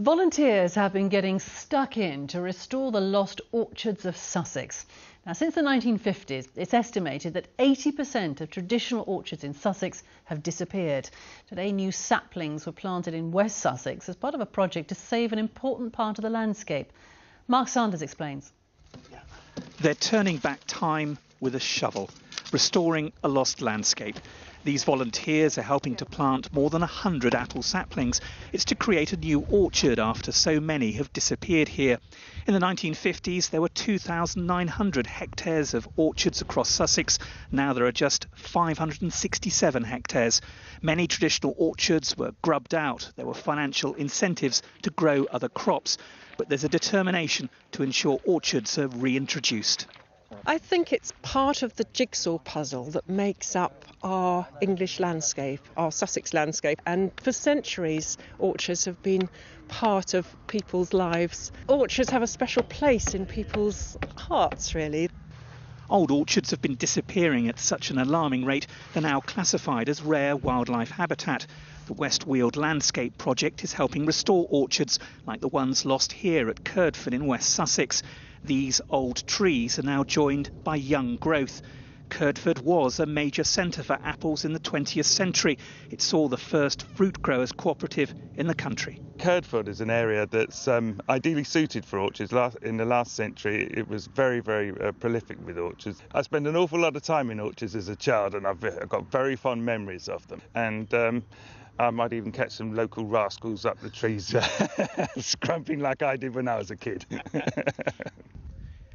Volunteers have been getting stuck in to restore the lost orchards of Sussex. Now, since the 1950s, it's estimated that 80% of traditional orchards in Sussex have disappeared. Today, new saplings were planted in West Sussex as part of a project to save an important part of the landscape. Mark Sanders explains. They're turning back time with a shovel, restoring a lost landscape. These volunteers are helping to plant more than 100 apple saplings. It's to create a new orchard after so many have disappeared here. In the 1950s, there were 2,900 hectares of orchards across Sussex. Now there are just 567 hectares. Many traditional orchards were grubbed out. There were financial incentives to grow other crops. But there's a determination to ensure orchards are reintroduced. I think it's part of the jigsaw puzzle that makes up our English landscape, our Sussex landscape. And for centuries, orchards have been part of people's lives. Orchards have a special place in people's hearts, really. Old orchards have been disappearing at such an alarming rate, they're now classified as rare wildlife habitat. The West Weald Landscape Project is helping restore orchards like the ones lost here at Curdford in West Sussex. These old trees are now joined by young growth. Curdford was a major centre for apples in the 20th century. It saw the first fruit growers cooperative in the country. Curdford is an area that's ideally suited for orchards. In the last century, it was very prolific with orchards. I spent an awful lot of time in orchards as a child, and I've got very fond memories of them. And I might even catch some local rascals up the trees scrumping like I did when I was a kid.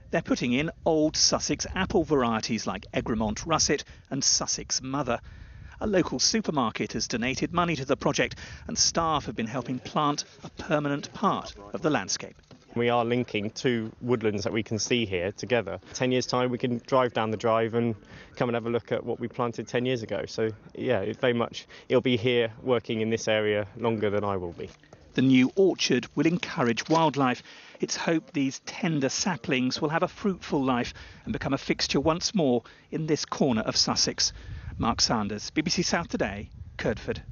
They're putting in old Sussex apple varieties like Egremont Russet and Sussex Mother. A local supermarket has donated money to the project and staff have been helping plant a permanent part of the landscape. We are linking two woodlands that we can see here together. 10 years' time we can drive down the drive and come and have a look at what we planted 10 years ago. So yeah, it'll be here working in this area longer than I will be. The new orchard will encourage wildlife. It's hoped these tender saplings will have a fruitful life and become a fixture once more in this corner of Sussex. Mark Sanders, BBC South Today, Curdford.